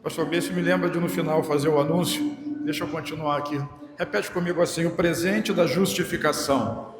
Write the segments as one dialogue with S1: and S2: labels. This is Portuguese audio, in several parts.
S1: Pastor Besse me lembra de no final fazer o anúncio. Deixa eu continuar aqui. Repete comigo assim: o presente da justificação.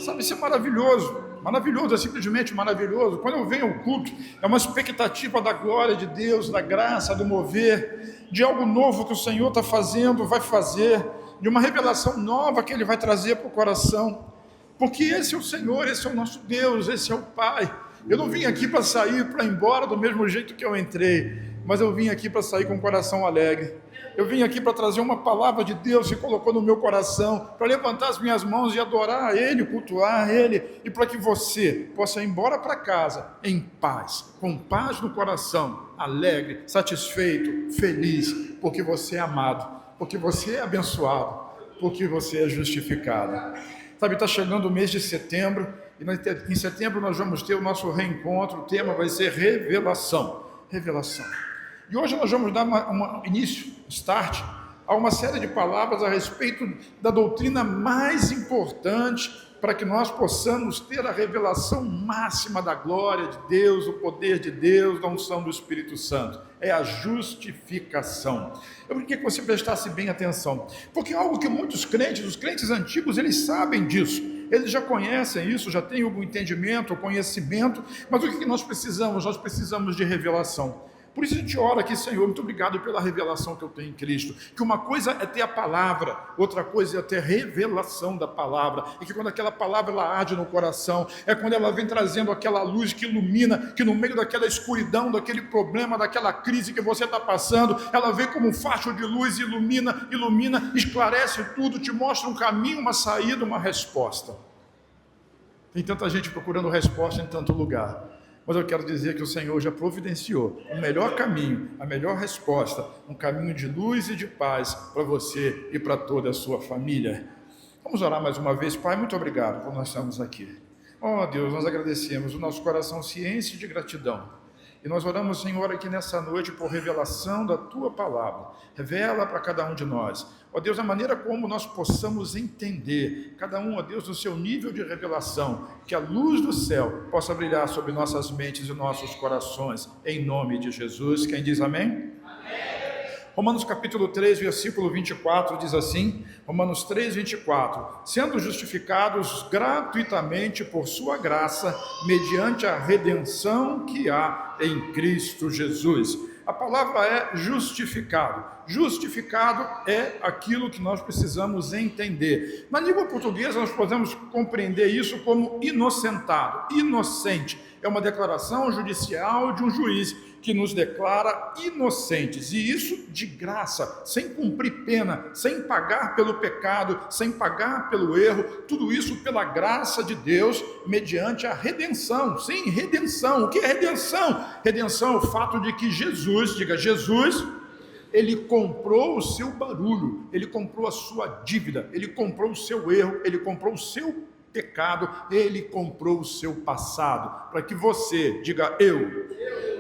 S1: Sabe, isso é maravilhoso. Maravilhoso, é simplesmente maravilhoso. Quando eu venho ao culto, é uma expectativa da glória de Deus, da graça, do mover, de algo novo que o Senhor está fazendo, vai fazer, de uma revelação nova que Ele vai trazer para o coração. Porque esse é o Senhor, esse é o nosso Deus, esse é o Pai. Eu não vim aqui para sair, para ir embora do mesmo jeito que eu entrei, mas eu vim aqui para sair com o coração alegre. Eu vim aqui para trazer uma palavra de Deus que colocou no meu coração, para levantar as minhas mãos e adorar a Ele, cultuar a Ele, e para que você possa ir embora para casa em paz, com paz no coração, alegre, satisfeito, feliz, porque você é amado, porque você é abençoado, porque você é justificado. Sabe, está chegando o mês de setembro, e em setembro nós vamos ter o nosso reencontro. O tema vai ser revelação. Revelação. E hoje nós vamos dar início, start, a uma série de palavras a respeito da doutrina mais importante para que nós possamos ter a revelação máxima da glória de Deus, do poder de Deus, da unção do Espírito Santo. É a justificação. Eu queria que você prestasse bem atenção, porque é algo que muitos crentes, os crentes antigos, eles sabem disso, eles já conhecem isso, já têm algum entendimento, conhecimento, mas o que nós precisamos? Nós precisamos de revelação. Por isso a gente ora aqui: Senhor, muito obrigado pela revelação que eu tenho em Cristo, que uma coisa é ter a palavra, outra coisa é ter revelação da palavra, e que quando aquela palavra ela arde no coração, é quando ela vem trazendo aquela luz que ilumina, que no meio daquela escuridão, daquele problema, daquela crise que você está passando, ela vem como um facho de luz, ilumina, esclarece tudo, te mostra um caminho, uma saída, uma resposta. Tem tanta gente procurando resposta em tanto lugar, mas eu quero dizer que o Senhor já providenciou o melhor caminho, a melhor resposta, um caminho de luz e de paz para você e para toda a sua família. Vamos orar mais uma vez. Pai, muito obrigado por nós estarmos aqui. Oh Deus, nós agradecemos, o nosso coração se enche de gratidão. E nós oramos, Senhor, aqui nessa noite por revelação da Tua palavra. Revela para cada um de nós, ó Deus, a maneira como nós possamos entender, cada um, ó Deus, no seu nível de revelação, que a luz do céu possa brilhar sobre nossas mentes e nossos corações, em nome de Jesus. Quem diz amém? Amém. Romanos capítulo 3, versículo 24 diz assim, Romanos 3, 24, sendo justificados gratuitamente por sua graça, mediante a redenção que há em Cristo Jesus. A palavra é justificado. Justificado é aquilo que nós precisamos entender. Na língua portuguesa nós podemos compreender isso como inocentado, inocente. É uma declaração judicial de um juiz que nos declara inocentes, e isso de graça, sem cumprir pena, sem pagar pelo pecado, sem pagar pelo erro, tudo isso pela graça de Deus, mediante a redenção. Sim, redenção. O que é redenção? Redenção é o fato de que Jesus, diga Jesus, Ele comprou o seu barulho, Ele comprou a sua dívida, Ele comprou o seu erro, Ele comprou o seu pecado, Ele comprou o seu passado, para que você, diga eu,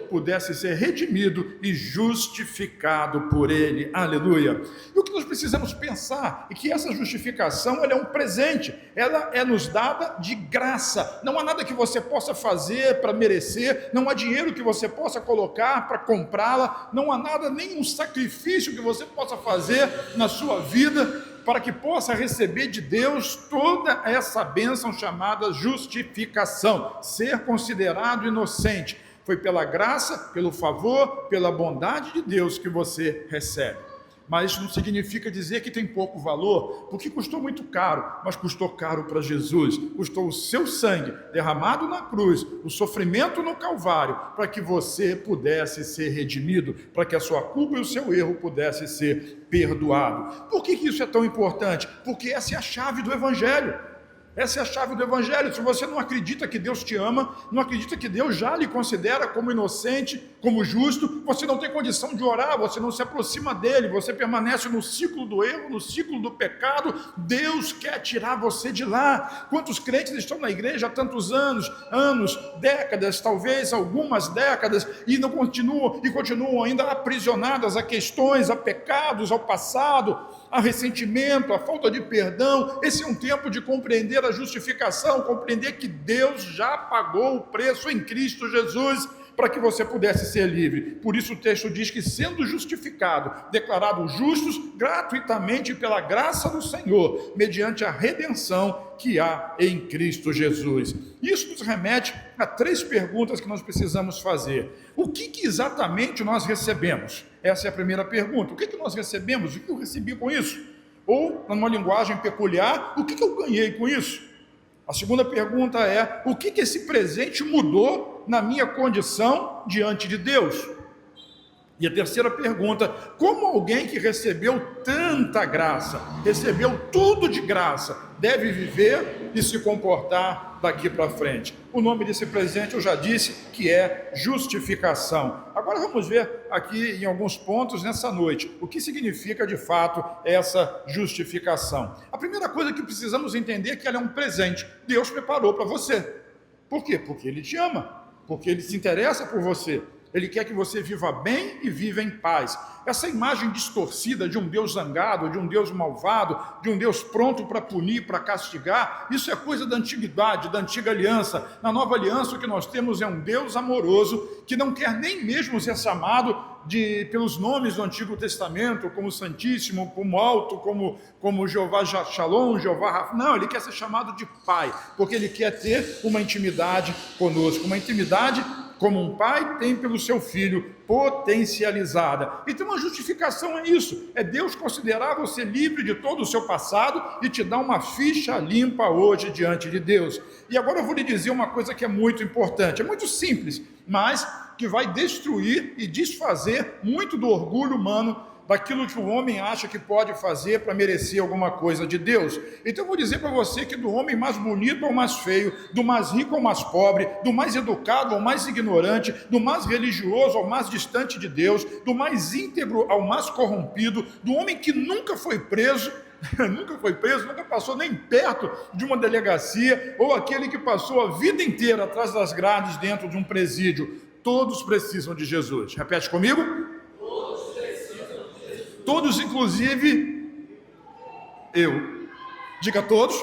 S1: pudesse ser redimido e justificado por Ele. Aleluia. E o que nós precisamos pensar é que essa justificação, ela é um presente, ela é nos dada de graça. Não há nada que você possa fazer para merecer, não há dinheiro que você possa colocar para comprá-la, não há nada, nenhum sacrifício que você possa fazer na sua vida para que possa receber de Deus toda essa bênção chamada justificação, ser considerado inocente. Foi pela graça, pelo favor, pela bondade de Deus que você recebe. Mas isso não significa dizer que tem pouco valor, porque custou muito caro, mas custou caro para Jesus. Custou o seu sangue derramado na cruz, o sofrimento no Calvário, para que você pudesse ser redimido, para que a sua culpa e o seu erro pudessem ser perdoados. Por que isso é tão importante? Porque essa é a chave do Evangelho. Essa é a chave do Evangelho. Se você não acredita que Deus te ama, não acredita que Deus já lhe considera como inocente, como justo, você não tem condição de orar, você não se aproxima dele, você permanece no ciclo do erro, no ciclo do pecado. Deus quer tirar você de lá. Quantos crentes estão na igreja há tantos anos, décadas, talvez algumas décadas, e não continuam ainda aprisionadas a questões, a pecados, ao passado, a ressentimento, a falta de perdão. Esse é um tempo de compreender a justificação, compreender que Deus já pagou o preço em Cristo Jesus, para que você pudesse ser livre. Por isso o texto diz que, sendo justificado, declarado justos gratuitamente pela graça do Senhor, mediante a redenção que há em Cristo Jesus. Isso nos remete a 3 perguntas que nós precisamos fazer. O que exatamente nós recebemos? Essa é a primeira pergunta. O que nós recebemos? O que eu recebi com isso? Ou, numa linguagem peculiar, o que eu ganhei com isso? A segunda pergunta é: o que esse presente mudou na minha condição diante de Deus? E a terceira pergunta: como alguém que recebeu tanta graça, recebeu tudo de graça, deve viver e se comportar daqui para frente? O nome desse presente eu já disse que é justificação. Agora vamos ver aqui em alguns pontos nessa noite o que significa de fato essa justificação. A primeira coisa que precisamos entender é que ela é um presente. Deus preparou para você. Por quê? Porque Ele te ama, porque Ele se interessa por você. Ele quer que você viva bem e viva em paz. Essa imagem distorcida de um Deus zangado, de um Deus malvado, de um Deus pronto para punir, para castigar, isso é coisa da antiguidade, da antiga aliança. Na nova aliança o que nós temos é um Deus amoroso que não quer nem mesmo ser chamado pelos nomes do Antigo Testamento, como Santíssimo, como Alto, como Jeová Shalom, Jeová Rafa. Não, Ele quer ser chamado de Pai, porque Ele quer ter uma intimidade conosco, uma intimidade como um pai tem pelo seu filho, potencializada. Então a justificação é isso, é Deus considerar você livre de todo o seu passado e te dar uma ficha limpa hoje diante de Deus. E agora eu vou lhe dizer uma coisa que é muito importante, é muito simples, mas que vai destruir e desfazer muito do orgulho humano, daquilo que o homem acha que pode fazer para merecer alguma coisa de Deus. Então eu vou dizer para você que do homem mais bonito ao mais feio, do mais rico ao mais pobre, do mais educado ao mais ignorante, do mais religioso ao mais distante de Deus, do mais íntegro ao mais corrompido, do homem que nunca foi preso, nunca passou nem perto de uma delegacia, ou aquele que passou a vida inteira atrás das grades dentro de um presídio, todos precisam de Jesus. Repete comigo. Todos, inclusive eu. Diga todos,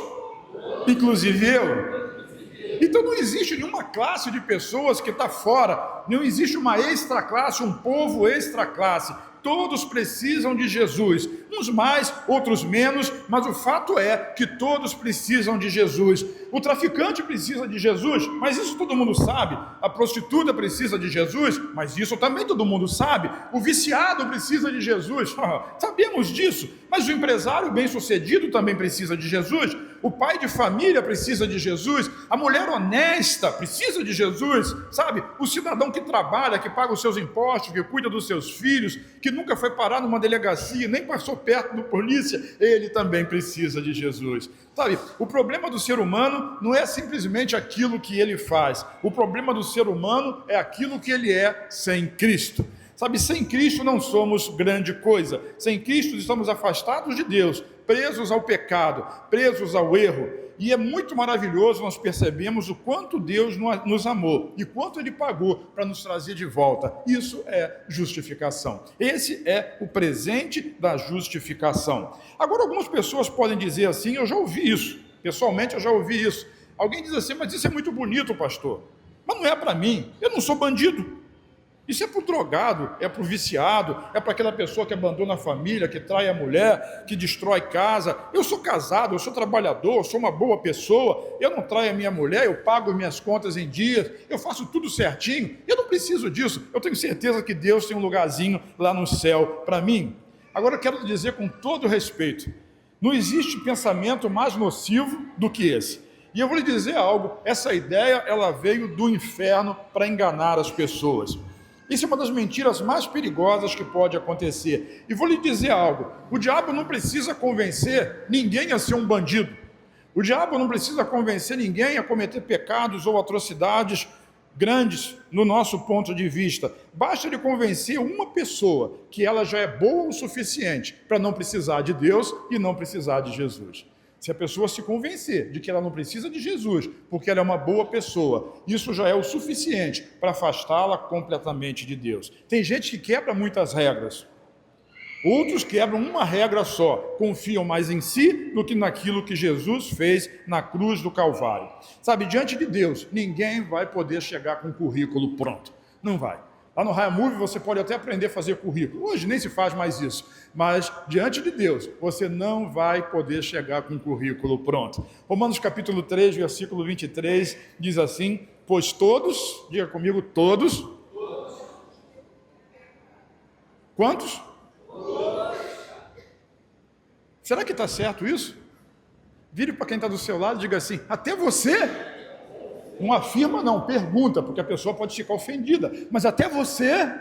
S1: inclusive eu. Então não existe nenhuma classe de pessoas que está fora, não existe uma extra classe, um povo extra classe. Todos precisam de Jesus, uns mais, outros menos, mas o fato é que todos precisam de Jesus. O traficante precisa de Jesus, mas isso todo mundo sabe. A prostituta precisa de Jesus, mas isso também todo mundo sabe. O viciado precisa de Jesus, sabemos disso, mas o empresário bem-sucedido também precisa de Jesus. O pai de família precisa de Jesus, a mulher honesta precisa de Jesus, sabe? O cidadão que trabalha, que paga os seus impostos, que cuida dos seus filhos, que nunca foi parar numa delegacia, nem passou perto da polícia, ele também precisa de Jesus. Sabe, o problema do ser humano não é simplesmente aquilo que ele faz, o problema do ser humano é aquilo que ele é sem Cristo. Sabe, sem Cristo não somos grande coisa, sem Cristo estamos afastados de Deus, presos ao pecado, presos ao erro, e é muito maravilhoso nós percebemos o quanto Deus nos amou e quanto Ele pagou para nos trazer de volta. Isso é justificação. Esse é o presente da justificação. Agora algumas pessoas podem dizer assim, eu já ouvi isso, pessoalmente eu já ouvi isso. Alguém diz assim, mas isso é muito bonito, pastor, mas não é para mim, eu não sou bandido. Isso é para o drogado, é para o viciado, é para aquela pessoa que abandona a família, que trai a mulher, que destrói casa. Eu sou casado, eu sou trabalhador, eu sou uma boa pessoa, eu não traio a minha mulher, eu pago minhas contas em dias, eu faço tudo certinho, eu não preciso disso, eu tenho certeza que Deus tem um lugarzinho lá no céu para mim. Agora eu quero dizer com todo respeito, não existe pensamento mais nocivo do que esse. E eu vou lhe dizer algo, essa ideia ela veio do inferno para enganar as pessoas. Isso é uma das mentiras mais perigosas que pode acontecer. E vou lhe dizer algo, o diabo não precisa convencer ninguém a ser um bandido. O diabo não precisa convencer ninguém a cometer pecados ou atrocidades grandes no nosso ponto de vista. Basta ele convencer uma pessoa que ela já é boa o suficiente para não precisar de Deus e não precisar de Jesus. Se a pessoa se convencer de que ela não precisa de Jesus, porque ela é uma boa pessoa, isso já é o suficiente para afastá-la completamente de Deus. Tem gente que quebra muitas regras, outros quebram uma regra só, confiam mais em si do que naquilo que Jesus fez na cruz do Calvário. Sabe, diante de Deus, ninguém vai poder chegar com um currículo pronto. Não vai. Lá no Raya Move você pode até aprender a fazer currículo. Hoje nem se faz mais isso. Mas diante de Deus, você não vai poder chegar com um currículo pronto. Romanos capítulo 3, versículo 23, diz assim: pois todos, diga comigo, todos. Quantos? Será que está certo isso? Vire para quem está do seu lado e diga assim: até você? Não afirma não, pergunta, porque a pessoa pode ficar ofendida. Mas até você?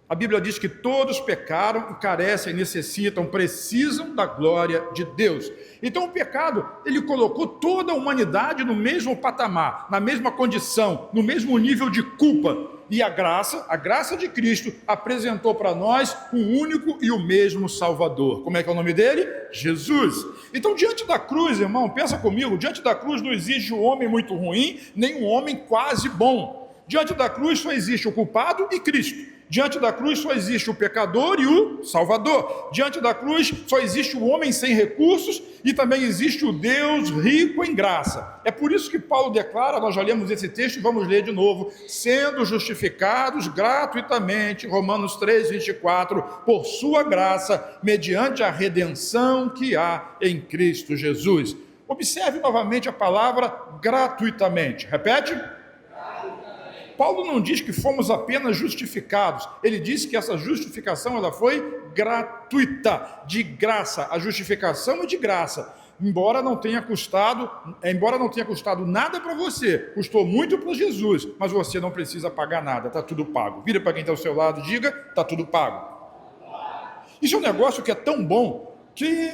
S1: A Bíblia diz que todos pecaram e carecem, necessitam, precisam da glória de Deus. Então o pecado, ele colocou toda a humanidade no mesmo patamar, na mesma condição, no mesmo nível de culpa. E a graça de Cristo apresentou para nós um único e o mesmo Salvador. Como é que é o nome dele? Jesus. Então, diante da cruz, irmão, pensa comigo, diante da cruz não existe um homem muito ruim, nem um homem quase bom. Diante da cruz só existe o culpado e Cristo. Diante da cruz só existe o pecador e o Salvador. Diante da cruz só existe o homem sem recursos e também existe o Deus rico em graça. É por isso que Paulo declara, nós já lemos esse texto e vamos ler de novo: sendo justificados gratuitamente, Romanos 3, 24, por sua graça, mediante a redenção que há em Cristo Jesus. Observe novamente a palavra gratuitamente. Repete. Paulo não diz que fomos apenas justificados, ele diz que essa justificação ela foi gratuita, de graça. A justificação é de graça, embora não tenha custado nada para você, custou muito para Jesus, mas você não precisa pagar nada, está tudo pago. Vira para quem está ao seu lado e diga: está tudo pago. Isso é um negócio que é tão bom que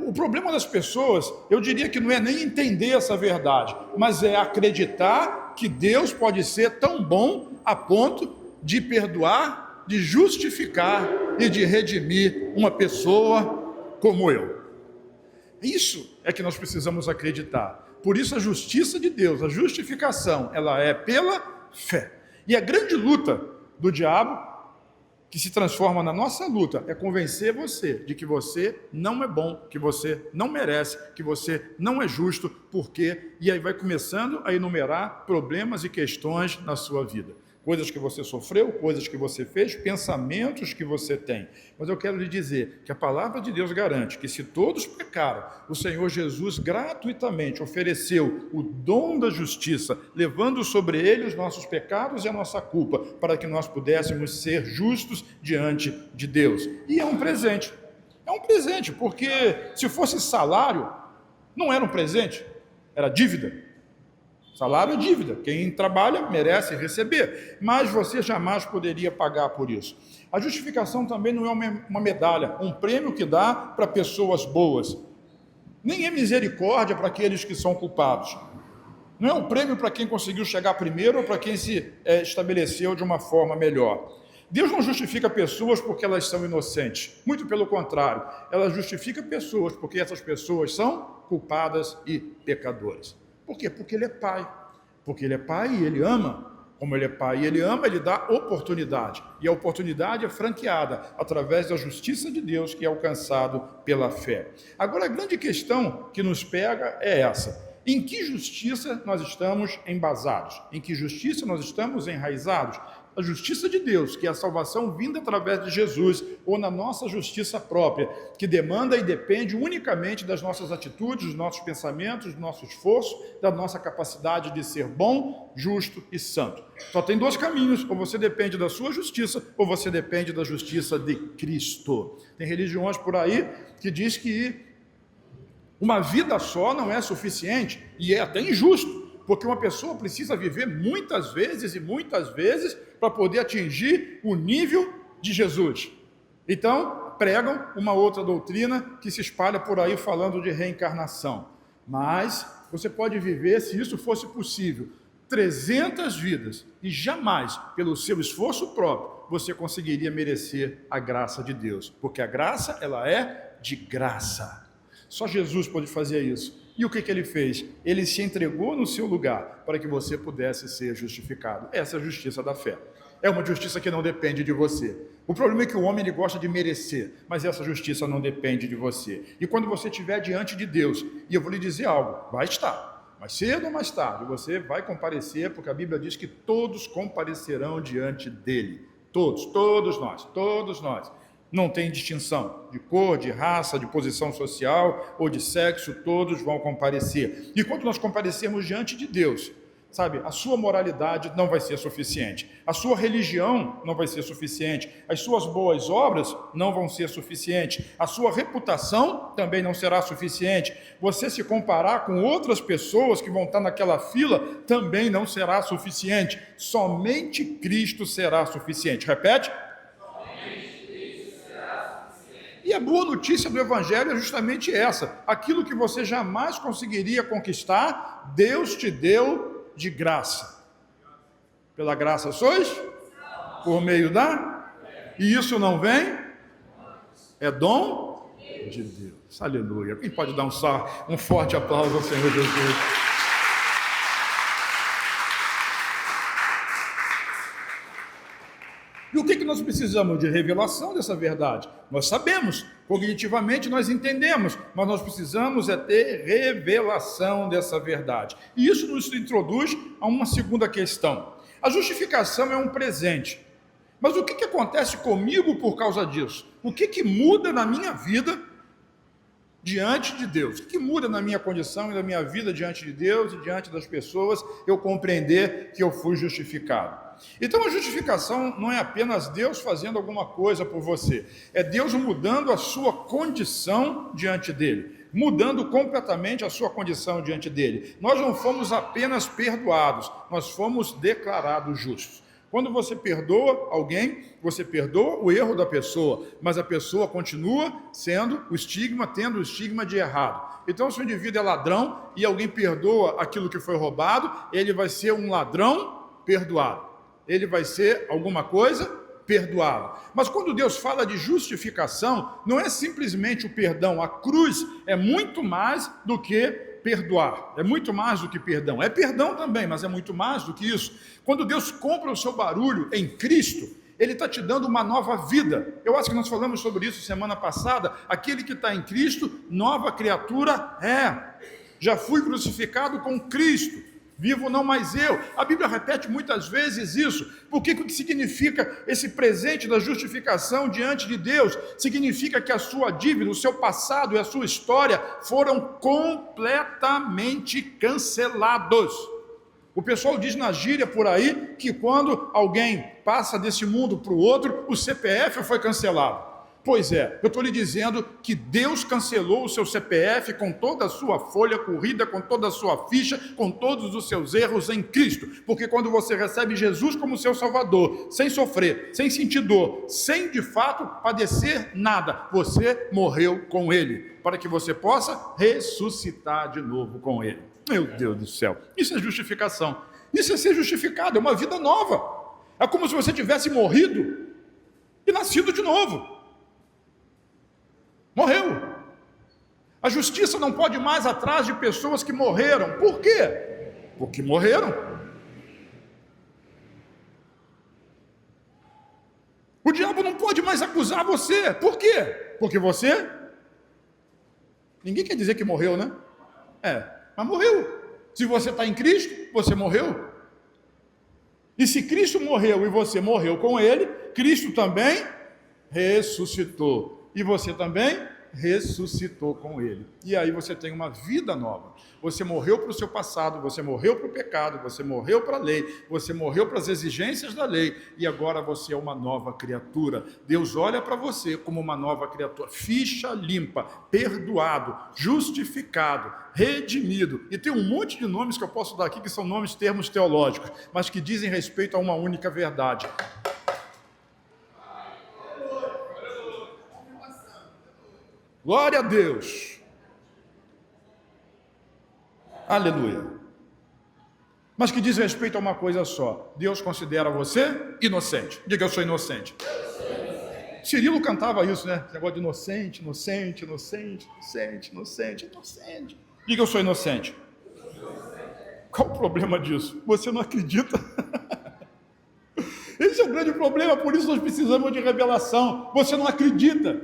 S1: o problema das pessoas, eu diria que não é nem entender essa verdade, mas é acreditar que Deus pode ser tão bom a ponto de perdoar, de justificar e de redimir uma pessoa como eu. Isso é que nós precisamos acreditar. Por isso a justiça de Deus, a justificação, ela é pela fé. E a grande luta do diabo, que se transforma na nossa luta, é convencer você de que você não é bom, que você não merece, que você não é justo, porque... E aí vai começando a enumerar problemas e questões na sua vida. Coisas que você sofreu, coisas que você fez, pensamentos que você tem. Mas eu quero lhe dizer que a palavra de Deus garante que se todos pecaram, o Senhor Jesus gratuitamente ofereceu o dom da justiça, levando sobre ele os nossos pecados e a nossa culpa, para que nós pudéssemos ser justos diante de Deus. E é um presente. É um presente, porque se fosse salário, não era um presente, era dívida. Salário é dívida, quem trabalha merece receber, mas você jamais poderia pagar por isso. A justificação também não é uma medalha, um prêmio que dá para pessoas boas, nem é misericórdia para aqueles que são culpados. Não é um prêmio para quem conseguiu chegar primeiro ou para quem se estabeleceu de uma forma melhor. Deus não justifica pessoas porque elas são inocentes, muito pelo contrário, ela justifica pessoas porque essas pessoas são culpadas e pecadoras. Por quê? Porque ele é pai. Porque ele é pai e ele ama. Como ele é pai e ele ama, ele dá oportunidade. E a oportunidade é franqueada através da justiça de Deus que é alcançado pela fé. Agora, a grande questão que nos pega é essa: em que justiça nós estamos embasados? Em que justiça nós estamos enraizados? A justiça de Deus, que é a salvação vinda através de Jesus, ou na nossa justiça própria, que demanda e depende unicamente das nossas atitudes, dos nossos pensamentos, do nosso esforço, da nossa capacidade de ser bom, justo e santo. Só tem dois caminhos: ou você depende da sua justiça, ou você depende da justiça de Cristo. Tem religiões por aí que diz que uma vida só não é suficiente, e é até injusto, porque uma pessoa precisa viver muitas vezes para poder atingir o nível de Jesus. Então, pregam uma outra doutrina que se espalha por aí falando de reencarnação. Mas você pode viver, se isso fosse possível, 300 vidas e jamais, pelo seu esforço próprio, você conseguiria merecer a graça de Deus. Porque a graça, ela é de graça. Só Jesus pode fazer isso. E o que ele fez? Ele se entregou no seu lugar para que você pudesse ser justificado. Essa é a justiça da fé. É uma justiça que não depende de você. O problema é que o homem ele gosta de merecer, mas essa justiça não depende de você. E quando você estiver diante de Deus, e eu vou lhe dizer algo, vai estar. mais cedo ou mais tarde, você vai comparecer, porque a Bíblia diz que todos comparecerão diante dele. Todos nós. Não tem distinção de cor, de raça, de posição social ou de sexo, todos vão comparecer. E quando nós comparecermos diante de Deus, sabe, a sua moralidade não vai ser suficiente, a sua religião não vai ser suficiente, as suas boas obras não vão ser suficientes, a sua reputação também não será suficiente. Você se comparar com outras pessoas que vão estar naquela fila também não será suficiente. Somente Cristo será suficiente. Repete. E a boa notícia do Evangelho é justamente essa: aquilo que você jamais conseguiria conquistar, Deus te deu de graça. Pela graça sois? Por meio da? E isso não vem? É dom de Deus. Aleluia. Quem pode dar um forte aplauso ao Senhor Jesus? E o que nós precisamos? De revelação dessa verdade. Nós sabemos, cognitivamente nós entendemos, mas nós precisamos ter revelação dessa verdade. E isso nos introduz a uma segunda questão. A justificação é um presente. Mas o que acontece comigo por causa disso? O que muda na minha vida diante de Deus? O que muda na minha condição e na minha vida diante de Deus e diante das pessoas eu compreender que eu fui justificado? Então a justificação não é apenas Deus fazendo alguma coisa por você, é Deus mudando a sua condição diante dele, mudando completamente a sua condição diante dele. Nós não fomos apenas perdoados, nós fomos declarados justos. Quando você perdoa alguém, você perdoa o erro da pessoa, mas a pessoa continua tendo o estigma de errado. Então, se o indivíduo é ladrão e alguém perdoa aquilo que foi roubado, ele vai ser um ladrão perdoado. Ele vai ser alguma coisa perdoado. Mas quando Deus fala de justificação, não é simplesmente o perdão. A cruz é muito mais do que perdoar, é muito mais do que perdão. É perdão também, mas é muito mais do que isso. Quando Deus compra o seu barulho em Cristo, Ele está te dando uma nova vida. Eu acho que nós falamos sobre isso semana passada. Aquele que está em Cristo, nova criatura é. Já fui crucificado com Cristo. Vivo não mais eu. A Bíblia repete muitas vezes isso. Porque o que significa esse presente da justificação diante de Deus? Significa que a sua dívida, o seu passado e a sua história foram completamente cancelados. O pessoal diz na gíria por aí que quando alguém passa desse mundo para o outro, o CPF foi cancelado. Pois é, eu estou lhe dizendo que Deus cancelou o seu CPF com toda a sua folha corrida, com toda a sua ficha, com todos os seus erros em Cristo. Porque quando você recebe Jesus como seu Salvador, sem sofrer, sem sentir dor, sem de fato padecer nada, você morreu com Ele, para que você possa ressuscitar de novo com Ele. Meu Deus do céu, isso é justificação. Isso é ser justificado, é uma vida nova. É como se você tivesse morrido e nascido de novo. Morreu. A justiça não pode ir mais atrás de pessoas que morreram. Por quê? Porque morreram. O diabo não pode mais acusar você. Por quê? Porque você... Ninguém quer dizer que morreu, né? Mas morreu. Se você está em Cristo, você morreu. E se Cristo morreu e você morreu com Ele, Cristo também ressuscitou. E você também ressuscitou com Ele. E aí você tem uma vida nova. Você morreu para o seu passado, você morreu para o pecado, você morreu para a lei, você morreu para as exigências da lei, e agora você é uma nova criatura. Deus olha para você como uma nova criatura, ficha limpa, perdoado, justificado, redimido. E tem um monte de nomes que eu posso dar aqui, que são nomes, termos teológicos, mas que dizem respeito a uma única verdade. Glória a Deus. Aleluia. Mas que diz respeito a uma coisa só. Deus considera você inocente. Diga, eu sou inocente. Cirilo cantava isso, né? Esse negócio de inocente, inocente, inocente, inocente, inocente, inocente. Diga, eu sou inocente. Qual o problema disso? Você não acredita? Esse é o grande problema, por isso nós precisamos de revelação. Você não acredita.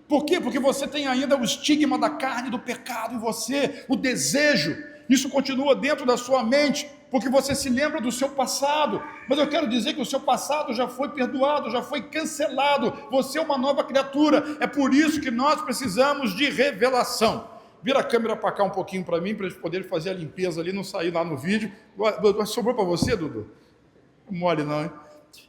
S1: Por quê? Porque você tem ainda o estigma da carne, do pecado em você, o desejo Isso continua dentro da sua mente, porque você se lembra do seu passado. Mas eu quero dizer que o seu passado já foi perdoado, já foi cancelado. Você é uma nova criatura. É por isso que nós precisamos de revelação. Vira a câmera para cá um pouquinho para mim, para a gente poder fazer a limpeza ali, não sair lá no vídeo. Sobrou para você, Dudu? Não mole não, hein?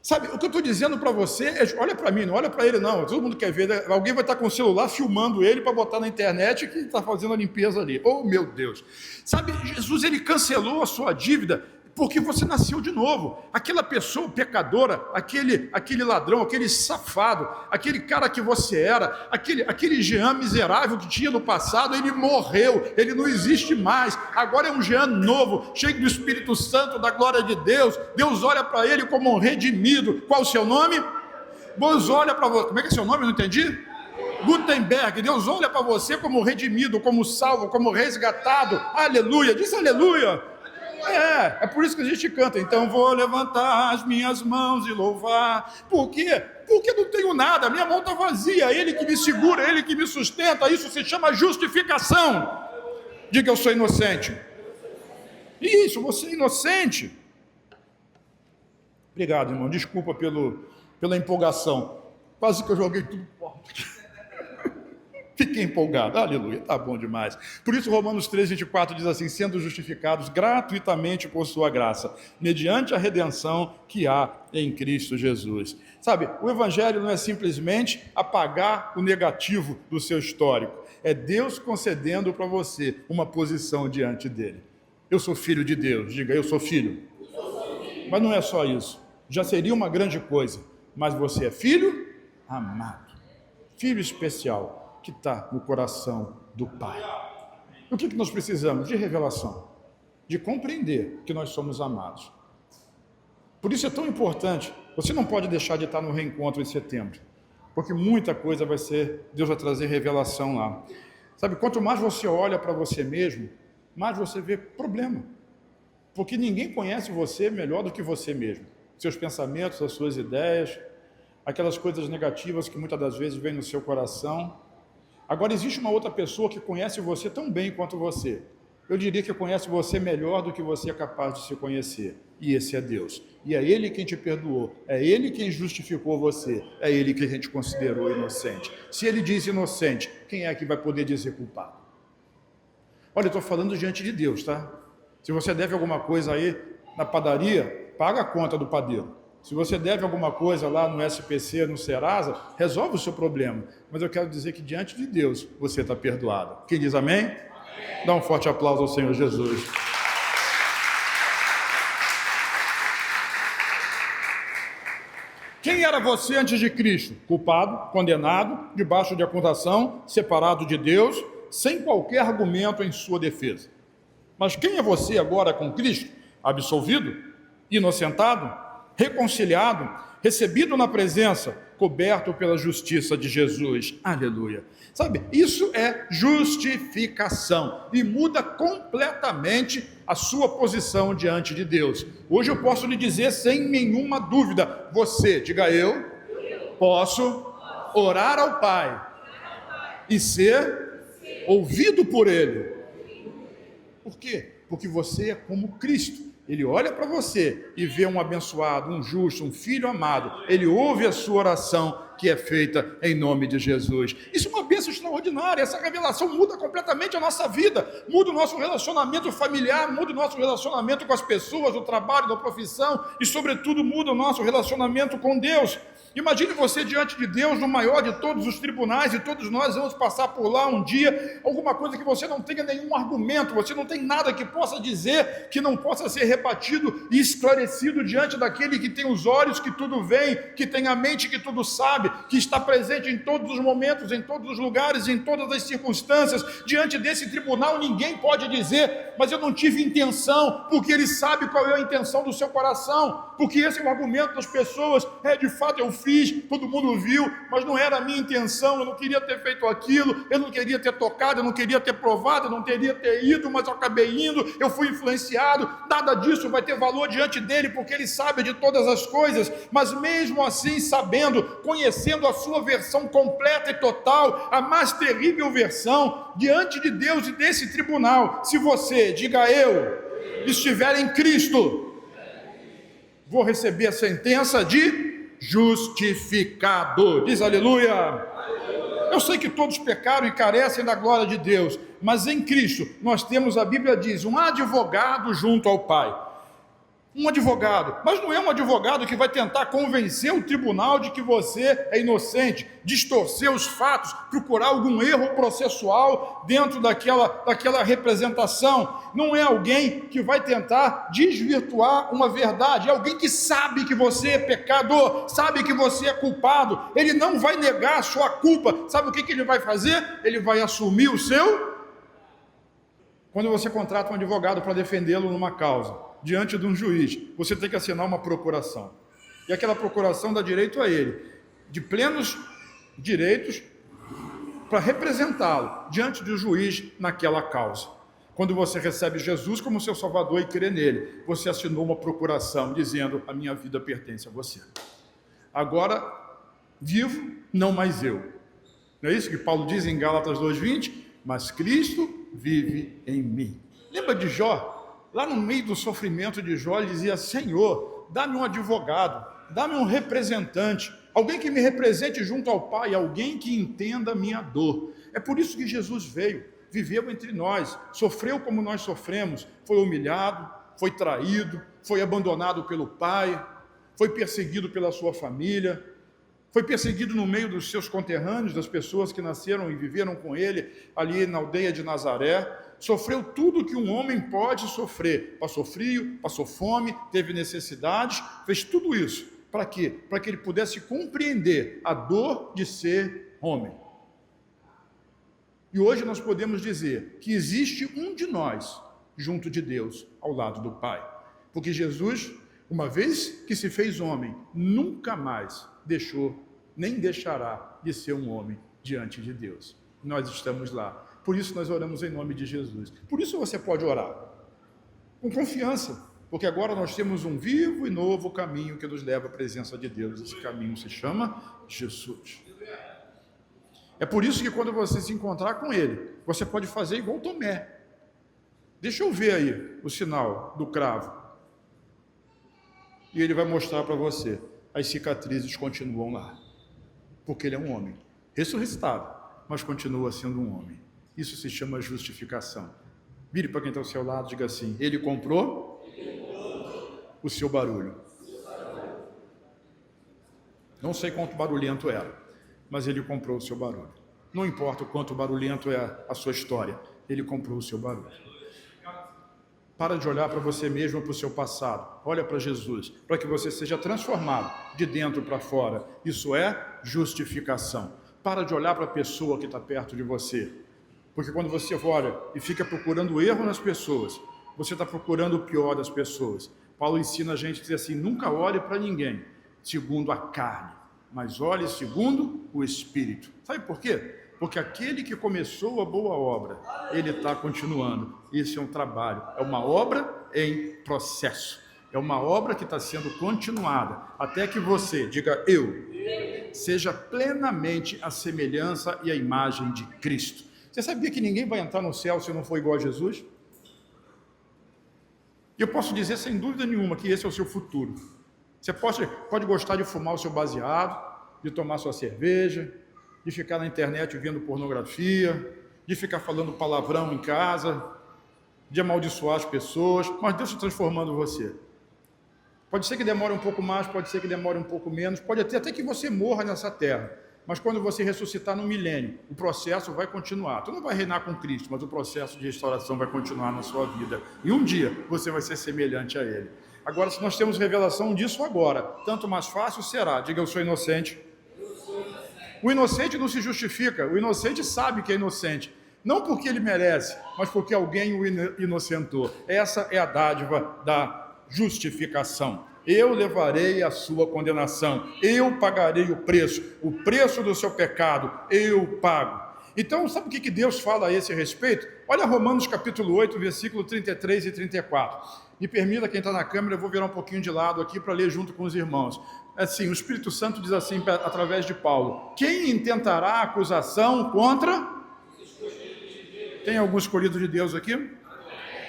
S1: Sabe, o que eu estou dizendo para você é, olha para mim, não olha para ele não, todo mundo quer ver, né? Alguém vai estar com o celular filmando ele para botar na internet que está fazendo a limpeza ali. Oh meu Deus, sabe, Jesus, ele cancelou a sua dívida, porque você nasceu de novo. Aquela pessoa pecadora, aquele ladrão, aquele safado, aquele cara que você era, aquele Jean miserável que tinha no passado, ele morreu, ele não existe mais. Agora é um Jean novo, cheio do Espírito Santo, da glória de Deus. Deus olha para ele como um redimido. Qual o seu nome? Deus olha para você. Como é que é seu nome? Eu não entendi. Gutenberg. Deus olha para você como redimido, como salvo, como resgatado. Aleluia. Diz aleluia. É por isso que a gente canta. Então vou levantar as minhas mãos e louvar. Por quê? Porque não tenho nada, minha mão está vazia. Ele que me segura, ele que me sustenta. Isso se chama justificação. Diga, eu sou inocente. Isso, você é inocente. Obrigado, irmão, desculpa pela empolgação. Quase que eu joguei tudo fora. Fiquei empolgado, aleluia, tá bom demais. Por isso Romanos 3:24 diz assim: sendo justificados gratuitamente por sua graça, mediante a redenção que há em Cristo Jesus. Sabe, o evangelho não é simplesmente apagar o negativo do seu histórico, é Deus concedendo para você uma posição diante dele. Eu sou filho de Deus, diga, eu sou filho. Mas não é só isso, já seria uma grande coisa, mas você é filho amado, filho especial, que está no coração do Pai. O que nós precisamos? De revelação, de compreender que nós somos amados. Por isso é tão importante, você não pode deixar de estar no reencontro em setembro, porque muita coisa vai ser, Deus vai trazer revelação lá. Sabe, quanto mais você olha para você mesmo, mais você vê problema, porque ninguém conhece você melhor do que você mesmo. Seus pensamentos, as suas ideias, aquelas coisas negativas que muitas das vezes vêm no seu coração. Agora, existe uma outra pessoa que conhece você tão bem quanto você. Eu diria que conhece você melhor do que você é capaz de se conhecer. E esse é Deus. E é Ele quem te perdoou. É Ele quem justificou você. É Ele que a gente considerou inocente. Se Ele diz inocente, quem é que vai poder dizer culpado? Olha, eu estou falando diante de Deus, tá? Se você deve alguma coisa aí na padaria, paga a conta do padeiro. Se você deve alguma coisa lá no SPC, no Serasa, resolve o seu problema. Mas eu quero dizer que diante de Deus você está perdoado. Quem diz amém? Amém? Dá um forte aplauso ao Senhor Jesus. Quem era você antes de Cristo? Culpado, condenado, debaixo de acusação, separado de Deus, sem qualquer argumento em sua defesa. Mas quem é você agora com Cristo? Absolvido? Inocentado? Reconciliado, recebido na presença, coberto pela justiça de Jesus. Aleluia. Sabe, isso é justificação e muda completamente a sua posição diante de Deus. Hoje eu posso lhe dizer sem nenhuma dúvida, você, diga eu, posso orar ao Pai e ser ouvido por Ele. Por quê? Porque você é como Cristo. Ele olha para você e vê um abençoado, um justo, um filho amado. Ele ouve a sua oração que é feita em nome de Jesus. Isso é uma bênção extraordinária. Essa revelação muda completamente a nossa vida, muda o nosso relacionamento familiar, muda o nosso relacionamento com as pessoas, do trabalho, da profissão e, sobretudo, muda o nosso relacionamento com Deus. Imagine você diante de Deus, no maior de todos os tribunais, e todos nós vamos passar por lá um dia, alguma coisa que você não tenha nenhum argumento, você não tem nada que possa dizer, que não possa ser rebatido e esclarecido diante daquele que tem os olhos, que tudo vê, que tem a mente, que tudo sabe, que está presente em todos os momentos, em todos os lugares, em todas as circunstâncias. Diante desse tribunal ninguém pode dizer, mas eu não tive intenção, porque ele sabe qual é a intenção do seu coração, porque esse é o argumento das pessoas, de fato eu fiz, todo mundo viu, mas não era a minha intenção, eu não queria ter feito aquilo, eu não queria ter tocado, eu não queria ter provado, eu não queria ter ido, mas eu acabei indo, eu fui influenciado. Nada disso vai ter valor diante dele, porque ele sabe de todas as coisas. Mas mesmo assim, sabendo, conhecendo oferecendo a sua versão completa e total, a mais terrível versão, diante de Deus e desse tribunal. Se você, diga eu, estiver em Cristo, vou receber a sentença de justificado. Diz aleluia. Eu sei que todos pecaram e carecem da glória de Deus, mas em Cristo nós temos, a Bíblia diz, um advogado junto ao Pai. Um advogado, mas não é um advogado que vai tentar convencer o tribunal de que você é inocente, distorcer os fatos, procurar algum erro processual dentro daquela representação. Não é alguém que vai tentar desvirtuar uma verdade, é alguém que sabe que você é pecador, sabe que você é culpado. Ele não vai negar a sua culpa. Sabe o que ele vai fazer? Ele vai assumir o seu. Quando você contrata um advogado para defendê-lo numa causa, diante de um juiz, você tem que assinar uma procuração. E aquela procuração dá direito a ele, de plenos direitos, para representá-lo diante do juiz naquela causa. Quando você recebe Jesus como seu Salvador e crê nele, você assinou uma procuração dizendo: a minha vida pertence a você. Agora, vivo, não mais eu. Não é isso que Paulo diz em Gálatas 2:20? Mas Cristo vive em mim. Lembra de Jó? Lá no meio do sofrimento de Jó, ele dizia: Senhor, dá-me um advogado, dá-me um representante, alguém que me represente junto ao Pai, alguém que entenda a minha dor. É por isso que Jesus veio, viveu entre nós, sofreu como nós sofremos, foi humilhado, foi traído, foi abandonado pelo Pai, foi perseguido pela sua família, foi perseguido no meio dos seus conterrâneos, das pessoas que nasceram e viveram com ele ali na aldeia de Nazaré. Sofreu tudo que um homem pode sofrer. Passou frio, passou fome, teve necessidades, fez tudo isso. Para quê? Para que ele pudesse compreender a dor de ser homem. E hoje nós podemos dizer que existe um de nós junto de Deus, ao lado do Pai. Porque Jesus, uma vez que se fez homem, nunca mais deixou, nem deixará de ser um homem diante de Deus. Nós estamos lá. Por isso nós oramos em nome de Jesus. Por isso você pode orar com confiança, porque agora nós temos um vivo e novo caminho que nos leva à presença de Deus. Esse caminho se chama Jesus. É por isso que quando você se encontrar com Ele, você pode fazer igual Tomé. Deixa eu ver aí o sinal do cravo. E Ele vai mostrar para você. As cicatrizes continuam lá, porque Ele é um homem ressuscitado, mas continua sendo um homem. Isso se chama justificação. Vire para quem está ao seu lado e diga assim: Ele comprou o seu barulho. Não sei quanto barulhento era, mas Ele comprou o seu barulho. Não importa o quanto barulhento é a sua história, Ele comprou o seu barulho. Para de olhar para você mesmo, para o seu passado. Olha para Jesus, para que você seja transformado de dentro para fora. Isso é justificação. Para de olhar para a pessoa que está perto de você. Porque quando você olha e fica procurando erro nas pessoas, você está procurando o pior das pessoas. Paulo ensina a gente a dizer assim: nunca olhe para ninguém segundo a carne, mas olhe segundo o Espírito. Sabe por quê? Porque aquele que começou a boa obra, ele está continuando. Isso é um trabalho, é uma obra em processo. É uma obra que está sendo continuada, até que você, diga eu, seja plenamente a semelhança e a imagem de Cristo. Você sabia que ninguém vai entrar no céu se não for igual a Jesus? E eu posso dizer sem dúvida nenhuma que esse é o seu futuro. Você pode gostar de fumar o seu baseado, de tomar sua cerveja, de ficar na internet vendo pornografia, de ficar falando palavrão em casa, de amaldiçoar as pessoas, mas Deus está transformando você. Pode ser que demore um pouco mais, pode ser que demore um pouco menos, pode até que você morra nessa terra, mas quando você ressuscitar no milênio, o processo vai continuar. Tu não vai reinar com Cristo, mas o processo de restauração vai continuar na sua vida. E um dia você vai ser semelhante a Ele. Agora, se nós temos revelação disso agora, tanto mais fácil será. Diga: eu sou inocente. O inocente não se justifica, o inocente sabe que é inocente. Não porque ele merece, mas porque alguém o inocentou. Essa é a dádiva da justificação. Eu levarei a sua condenação, eu pagarei o preço do seu pecado, eu pago. Então, sabe o que Deus fala a esse respeito? Olha Romanos capítulo 8, versículo 33 e 34. Me permita, quem está na câmera, eu vou virar um pouquinho de lado aqui para ler junto com os irmãos. assim, o Espírito Santo diz assim, através de Paulo: quem intentará acusação contra... Tem algum escolhido de Deus aqui?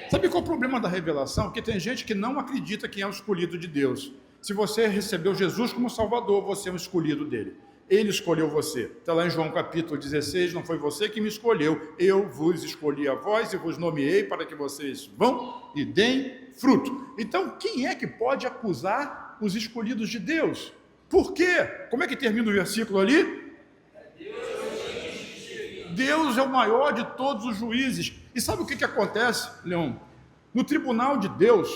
S1: Sabe qual é o problema da revelação? Que tem gente que não acredita que é um escolhido de Deus. Se você recebeu Jesus como Salvador, você é um escolhido dele. Ele escolheu você. Está lá em João capítulo 16, não foi você que me escolheu, eu vos escolhi a vós e vos nomeei para que vocês vão e deem fruto. Então, quem é que pode acusar os escolhidos de Deus? Por quê? Como é que termina o versículo ali? Deus é o maior de todos os juízes. E sabe o que acontece, Leão? No tribunal de Deus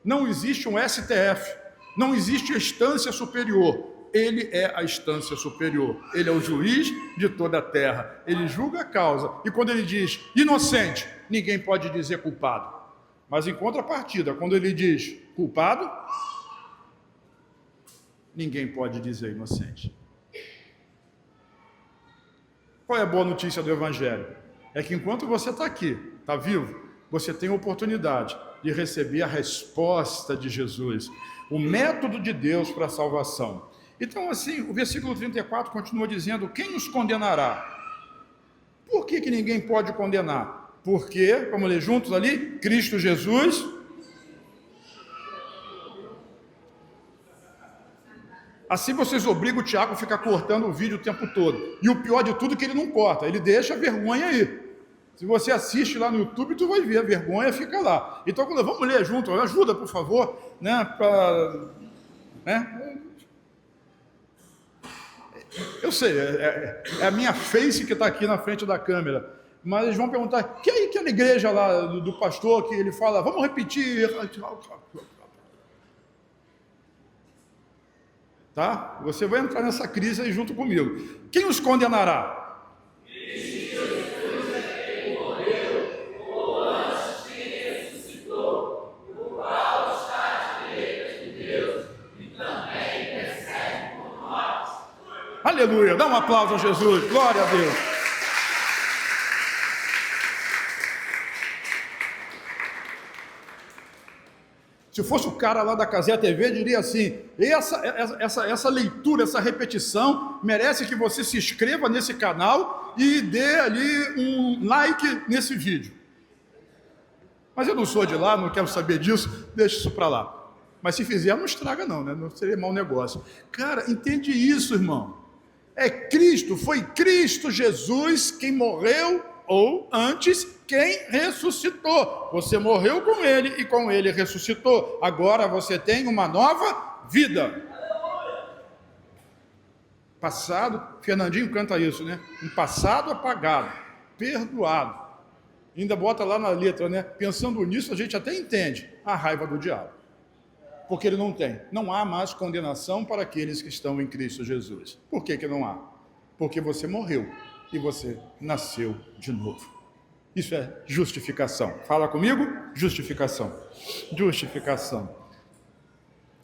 S1: não existe um STF, não existe a instância superior. Ele é a instância superior. Ele é o juiz de toda a terra. Ele julga a causa. E quando ele diz inocente, ninguém pode dizer culpado. Mas em contrapartida, quando ele diz culpado, ninguém pode dizer inocente. Qual é a boa notícia do Evangelho? É que enquanto você está aqui, está vivo, você tem a oportunidade de receber a resposta de Jesus, o método de Deus para a salvação. Então, assim, o versículo 34 continua dizendo: quem os condenará? Por que ninguém pode condenar? Porque, vamos ler juntos ali, Cristo Jesus... Assim vocês obrigam o Tiago a ficar cortando o vídeo o tempo todo. E o pior de tudo é que ele não corta, ele deixa a vergonha aí. Se você assiste lá no YouTube, tu vai ver, a vergonha fica lá. Então, vamos ler junto, ajuda, por favor, né? Eu sei, é a minha face que está aqui na frente da câmera. Mas eles vão perguntar: que é aquela igreja lá do pastor que ele fala, vamos repetir... Tá? Você vai entrar nessa crise aí junto comigo. Quem os condenará? Aleluia, dá um aplauso a Jesus, glória a Deus. Se fosse o cara lá da Casé TV, diria assim: essa leitura, essa repetição, merece que você se inscreva nesse canal e dê ali um like nesse vídeo. Mas eu não sou de lá, não quero saber disso, deixa isso para lá. Mas se fizer, não estraga não, né? Não seria mau negócio. Cara, entende isso, irmão. É Cristo, foi Cristo Jesus quem morreu, ou antes, quem ressuscitou. Você morreu com ele e com ele ressuscitou. Agora você tem uma nova vida. Passado, Fernandinho canta isso, né? Um passado apagado, perdoado. Ainda bota lá na letra, né? Pensando nisso, a gente até entende a raiva do diabo. Porque ele não há mais condenação para aqueles que estão em Cristo Jesus. Por que não há? Porque você morreu e você nasceu de novo. Isso é justificação. Fala comigo? Justificação. Justificação.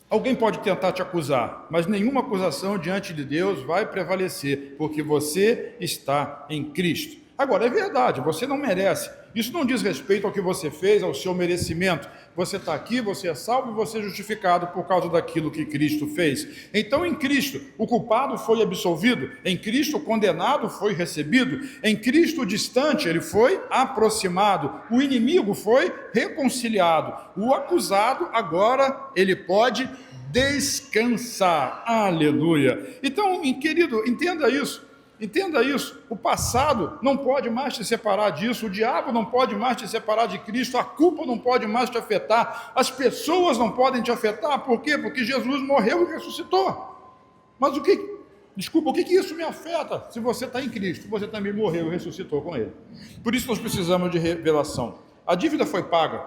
S1: Alguém pode tentar te acusar, mas nenhuma acusação diante de Deus vai prevalecer, porque você está em Cristo. Agora, é verdade, você não merece. Isso não diz respeito ao que você fez, ao seu merecimento. Você está aqui, você é salvo e você é justificado por causa daquilo que Cristo fez. Então, em Cristo, o culpado foi absolvido. Em Cristo, o condenado foi recebido. Em Cristo, o distante, ele foi aproximado. O inimigo foi reconciliado. O acusado, agora, ele pode descansar. Aleluia. Então, querido, entenda isso. Entenda isso, o passado não pode mais te separar disso, o diabo não pode mais te separar de Cristo, a culpa não pode mais te afetar, as pessoas não podem te afetar, por quê? Porque Jesus morreu e ressuscitou. Mas o que isso me afeta? Se você está em Cristo, você também morreu e ressuscitou com Ele. Por isso nós precisamos de revelação. A dívida foi paga,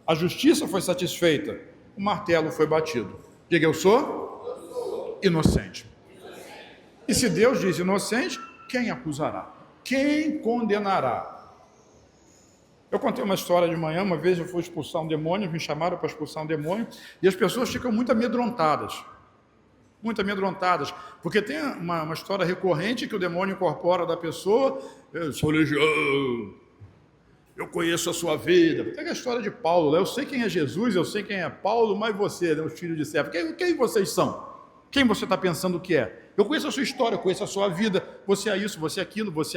S1: a justiça foi satisfeita, o martelo foi batido. Diga: eu sou inocente. E se Deus diz inocente, quem acusará? Quem condenará? Eu contei uma história de manhã, uma vez eu fui expulsar um demônio, me chamaram para expulsar um demônio, e as pessoas ficam muito amedrontadas, porque tem uma história recorrente que o demônio incorpora da pessoa: eu sou legião, eu conheço a sua vida. Pega a história de Paulo, eu sei quem é Jesus, eu sei quem é Paulo, mas você, né, os filhos de Cefa, quem vocês são? Quem você está pensando que é? Eu conheço a sua história, eu conheço a sua vida, você é isso, você é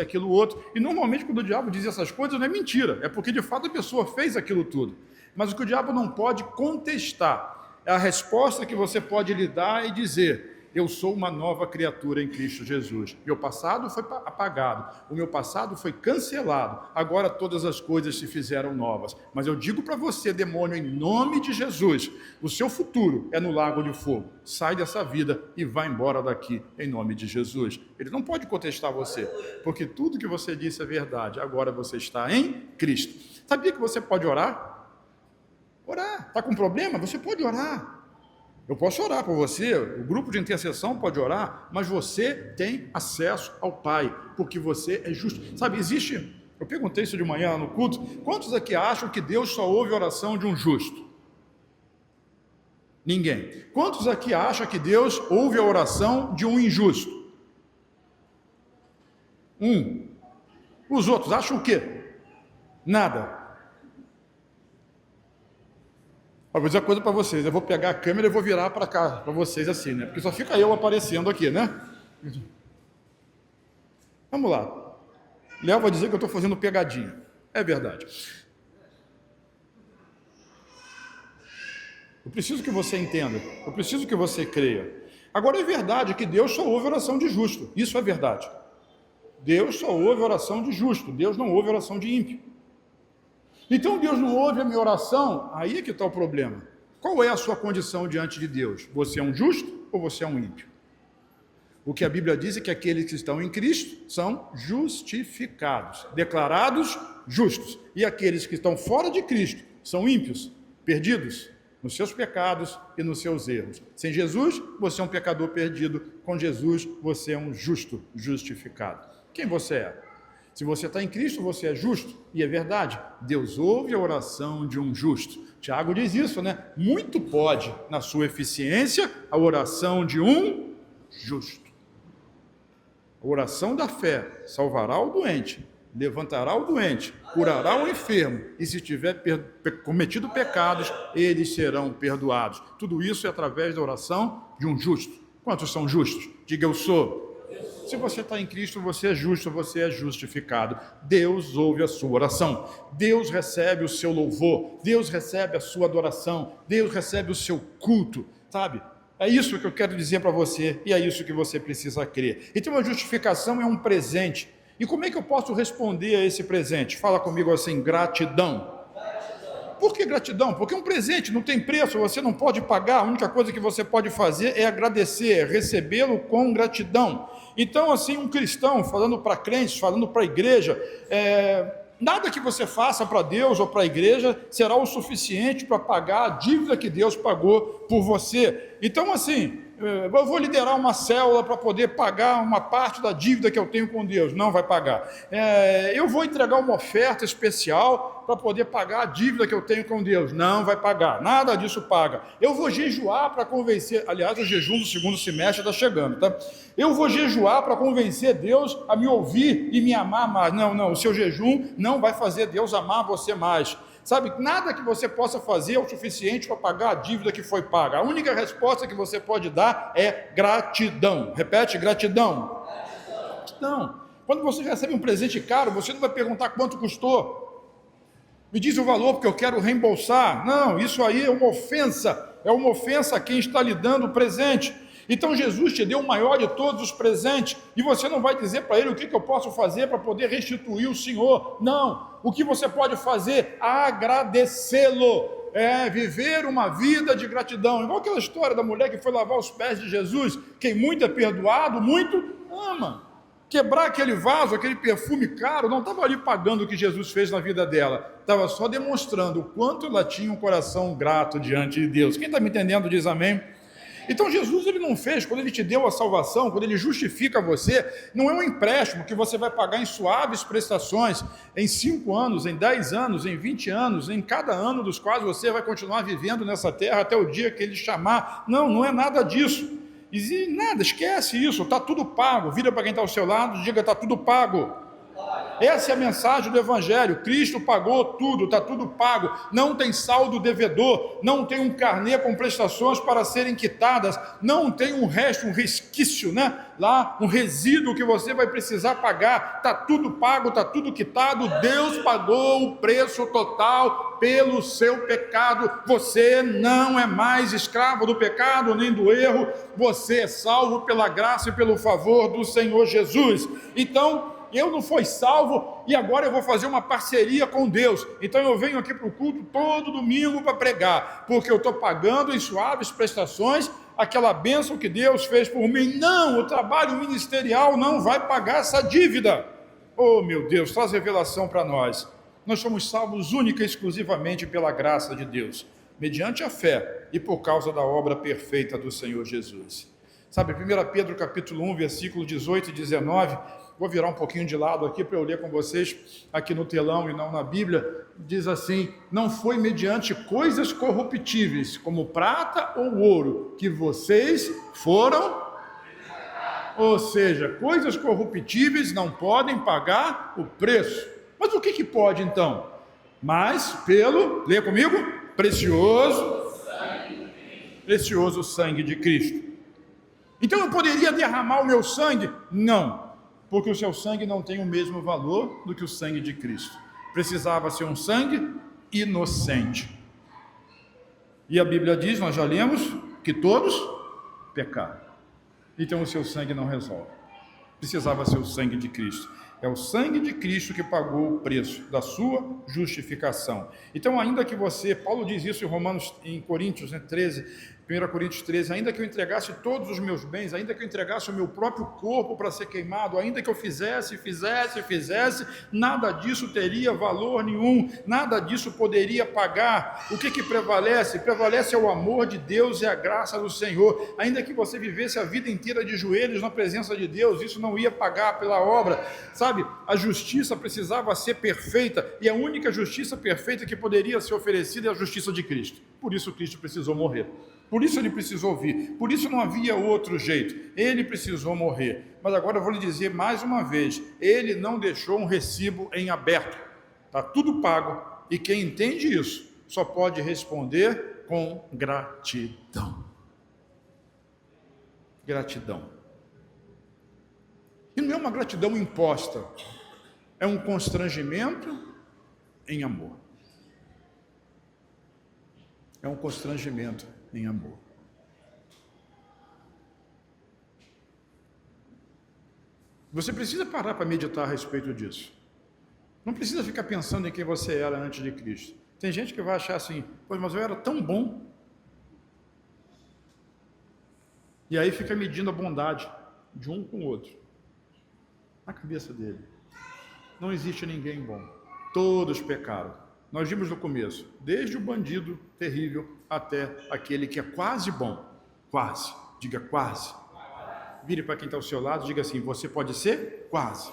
S1: aquilo outro. E normalmente quando o diabo diz essas coisas não é mentira, é porque de fato a pessoa fez aquilo tudo. Mas o que o diabo não pode contestar é a resposta que você pode lhe dar e dizer: eu sou uma nova criatura em Cristo Jesus. Meu passado foi apagado, o meu passado foi cancelado, agora todas as coisas se fizeram novas. Mas eu digo para você, demônio, em nome de Jesus, o seu futuro é no lago de fogo. Sai dessa vida e vai embora daqui, em nome de Jesus. Ele não pode contestar você, porque tudo que você disse é verdade. Agora você está em Cristo. Sabia que você pode orar? Orar. Está com problema? Você pode orar. Eu posso orar por você, o grupo de intercessão pode orar, mas você tem acesso ao Pai, porque você é justo. Sabe, eu perguntei isso de manhã no culto, quantos aqui acham que Deus só ouve a oração de um justo? Ninguém. Quantos aqui acham que Deus ouve a oração de um injusto? Os outros acham o quê? Nada. Eu vou dizer uma coisa para vocês, eu vou pegar a câmera e vou virar para cá, para vocês assim, né? Porque só fica eu aparecendo aqui, né? Vamos lá. Léo vai dizer que eu estou fazendo pegadinha. É verdade. Eu preciso que você entenda, eu preciso que você creia. Agora é verdade que Deus só ouve oração de justo, isso é verdade. Deus só ouve oração de justo, Deus não ouve oração de ímpio. Então Deus não ouve a minha oração, aí é que está o problema. Qual é a sua condição diante de Deus? Você é um justo ou você é um ímpio? O que a Bíblia diz é que aqueles que estão em Cristo são justificados, declarados justos. E aqueles que estão fora de Cristo são ímpios, perdidos nos seus pecados e nos seus erros. Sem Jesus, você é um pecador perdido. Com Jesus, você é um justo, justificado. Quem você é? Se você está em Cristo, você é justo. E é verdade, Deus ouve a oração de um justo. Tiago diz isso, né? Muito pode, na sua eficiência, a oração de um justo. A oração da fé salvará o doente, levantará o doente, curará o enfermo, e se tiver cometido pecados, eles serão perdoados. Tudo isso é através da oração de um justo. Quantos são justos? Diga: eu sou. Se você está em Cristo, você é justo, você é justificado. Deus ouve a sua oração, Deus recebe o seu louvor, Deus recebe a sua adoração, Deus recebe o seu culto, sabe? É isso que eu quero dizer para você, e é isso que você precisa crer. Então a justificação é um presente. E como é que eu posso responder a esse presente? Fala comigo assim: gratidão. Por que gratidão? Porque é um presente, não tem preço, você não pode pagar, a única coisa que você pode fazer é agradecer, é recebê-lo com gratidão. Então, assim, um cristão, falando para crentes, falando para a igreja, nada que você faça para Deus ou para a igreja será o suficiente para pagar a dívida que Deus pagou por você. Então, assim, eu vou liderar uma célula para poder pagar uma parte da dívida que eu tenho com Deus. Não vai pagar. Eu vou entregar uma oferta especial para poder pagar a dívida que eu tenho com Deus. Não vai pagar. Nada disso paga. Eu vou jejuar para convencer... Aliás, o jejum do segundo semestre está chegando, tá? Eu vou jejuar para convencer Deus a me ouvir e me amar mais. Não. O seu jejum não vai fazer Deus amar você mais. Sabe, nada que você possa fazer é o suficiente para pagar a dívida que foi paga. A única resposta que você pode dar é gratidão. Repete: gratidão. Gratidão. Quando você recebe um presente caro, você não vai perguntar quanto custou. Me diz o valor porque eu quero reembolsar. Não, isso aí é uma ofensa. É uma ofensa a quem está lhe dando o presente. Então Jesus te deu o maior de todos os presentes, e você não vai dizer para ele o que eu posso fazer para poder restituir o Senhor. Não, o que você pode fazer? Agradecê-lo, viver uma vida de gratidão, igual aquela história da mulher que foi lavar os pés de Jesus. Quem muito é perdoado, muito ama. Quebrar aquele vaso, aquele perfume caro, não estava ali pagando o que Jesus fez na vida dela, estava só demonstrando o quanto ela tinha um coração grato diante de Deus. Quem está me entendendo diz amém. Então Jesus, ele não fez, quando ele te deu a salvação, quando ele justifica você, não é um empréstimo que você vai pagar em suaves prestações, em 5 anos, em 10 anos, em 20 anos, em cada ano dos quais você vai continuar vivendo nessa terra até o dia que ele chamar. Não é nada disso. Nada, esquece isso, está tudo pago. Vira para quem está ao seu lado, diga: está tudo pago. Essa é a mensagem do Evangelho. Cristo pagou tudo, está tudo pago, não tem saldo devedor, não tem um carnê com prestações para serem quitadas, não tem um resto, um resquício, né? Lá, um resíduo que você vai precisar pagar, está tudo pago, está tudo quitado. Deus pagou o preço total pelo seu pecado. Você não é mais escravo do pecado nem do erro, você é salvo pela graça e pelo favor do Senhor Jesus. Então, eu não fui salvo e agora eu vou fazer uma parceria com Deus. Então eu venho aqui para o culto todo domingo para pregar, porque eu estou pagando em suaves prestações aquela bênção que Deus fez por mim. Não, o trabalho ministerial não vai pagar essa dívida. Oh meu Deus, traz revelação para nós. Nós somos salvos única e exclusivamente pela graça de Deus, mediante a fé e por causa da obra perfeita do Senhor Jesus. Sabe, 1 Pedro capítulo 1, versículo 18 e 19, vou virar um pouquinho de lado aqui para eu ler com vocês aqui no telão e não na Bíblia, diz assim: não foi mediante coisas corruptíveis, como prata ou ouro, que vocês foram... Ou seja, coisas corruptíveis não podem pagar o preço. Mas o que pode então? Mas pelo, leia comigo, precioso sangue de Cristo. Então eu poderia derramar o meu sangue? Não, porque o seu sangue não tem o mesmo valor do que o sangue de Cristo. Precisava ser um sangue inocente. E a Bíblia diz, nós já lemos, que todos pecaram. Então o seu sangue não resolve. Precisava ser o sangue de Cristo. É o sangue de Cristo que pagou o preço da sua justificação. Então, ainda que você, Paulo diz isso em Coríntios 13, 1 Coríntios 13, ainda que eu entregasse todos os meus bens, ainda que eu entregasse o meu próprio corpo para ser queimado, ainda que eu fizesse, nada disso teria valor nenhum, nada disso poderia pagar. O que prevalece? Prevalece o amor de Deus e a graça do Senhor. Ainda que você vivesse a vida inteira de joelhos na presença de Deus, isso não ia pagar pela obra, sabe? A justiça precisava ser perfeita, e a única justiça perfeita que poderia ser oferecida é a justiça de Cristo. Por isso Cristo precisou morrer. Por isso ele precisou vir, por isso não havia outro jeito, ele precisou morrer. Mas agora eu vou lhe dizer mais uma vez, ele não deixou um recibo em aberto, está tudo pago, e quem entende isso só pode responder com gratidão. Gratidão. E não é uma gratidão imposta, é um constrangimento em amor. É um constrangimento em amor. Você precisa parar para meditar a respeito disso. Não precisa ficar pensando em quem você era antes de Cristo. Tem gente que vai achar assim, pois, mas eu era tão bom. E aí fica medindo a bondade de um com o outro. Na cabeça dele. Não existe ninguém bom. Todos pecaram. Nós vimos no começo, desde o bandido terrível até aquele que é quase bom. Quase. Diga quase. Vire para quem está ao seu lado e diga assim, você pode ser quase.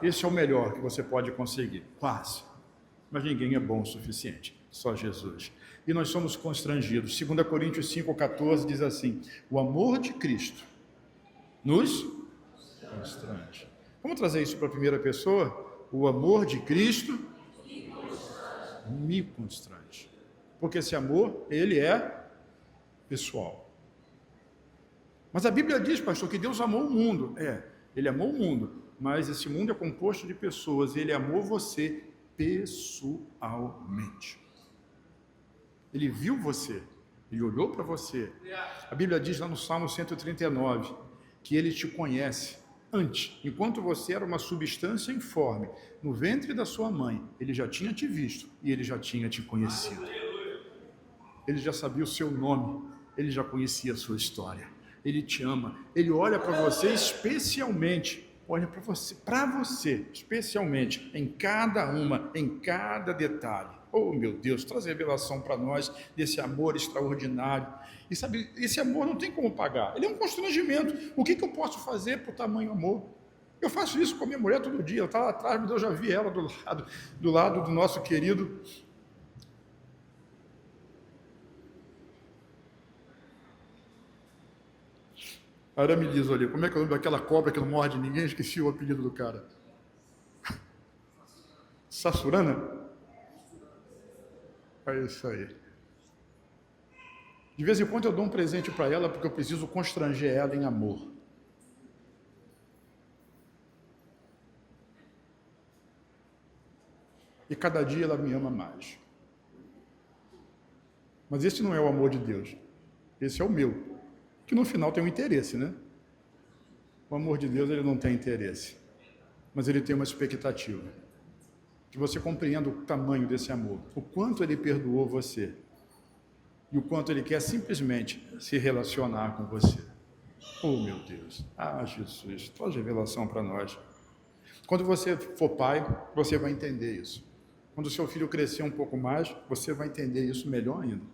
S1: Esse é o melhor que você pode conseguir. Quase. Mas ninguém é bom o suficiente. Só Jesus. E nós somos constrangidos. 2 Coríntios 5,14 diz assim, o amor de Cristo nos constrange. Vamos trazer isso para a primeira pessoa? O amor de Cristo me constrange. Porque esse amor, ele é pessoal. Mas a Bíblia diz, pastor, que Deus amou o mundo. Ele amou o mundo, mas esse mundo é composto de pessoas, e ele amou você pessoalmente. Ele viu você, ele olhou para você. A Bíblia diz lá no Salmo 139, que ele te conhece antes, enquanto você era uma substância informe, no ventre da sua mãe, ele já tinha te visto e ele já tinha te conhecido. Ele já sabia o seu nome, ele já conhecia a sua história. Ele te ama, ele olha para você especialmente, olha para você, especialmente, em cada detalhe. Oh meu Deus, traz revelação para nós desse amor extraordinário. E sabe, esse amor não tem como pagar, ele é um constrangimento. O que eu posso fazer por tamanho amor? Eu faço isso com a minha mulher todo dia, ela está lá atrás, mas eu já vi ela do lado do nosso querido Arame liso ali. Como é que é o nome daquela cobra que não morde ninguém? Esqueci o apelido do cara. Sassurana? É isso aí. De vez em quando eu dou um presente para ela porque eu preciso constranger ela em amor. E cada dia ela me ama mais. Mas esse não é o amor de Deus. Esse é o meu. Que no final tem um interesse, né? O amor de Deus, ele não tem interesse. Mas ele tem uma expectativa. Que você compreenda o tamanho desse amor. O quanto ele perdoou você. E o quanto ele quer simplesmente se relacionar com você. Oh, meu Deus. Ah, Jesus, traz revelação para nós. Quando você for pai, você vai entender isso. Quando o seu filho crescer um pouco mais, você vai entender isso melhor ainda.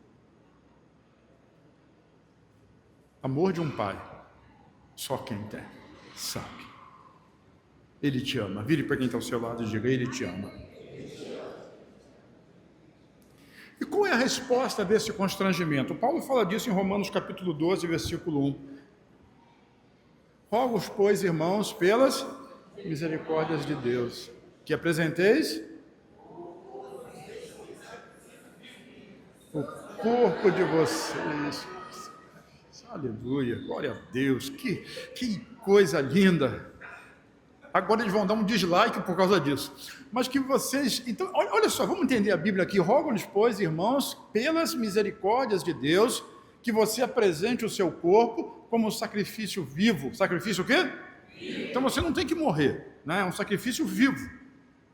S1: Amor de um pai, só quem tem, sabe. Ele te ama. Vire para quem está ao seu lado e diga, ele te ama. E qual é a resposta desse constrangimento? Paulo fala disso em Romanos capítulo 12, versículo 1. Rogo-vos, pois, irmãos, pelas misericórdias de Deus, que apresenteis o corpo de vocês. Aleluia, glória a Deus, que coisa linda. Agora eles vão dar um dislike por causa disso. Mas que vocês... Então, olha só, vamos entender a Bíblia aqui. Rogo-lhes, pois, irmãos, pelas misericórdias de Deus, que você apresente o seu corpo como sacrifício vivo. Sacrifício o quê? Vivo. Então você não tem que morrer, né? É um sacrifício vivo.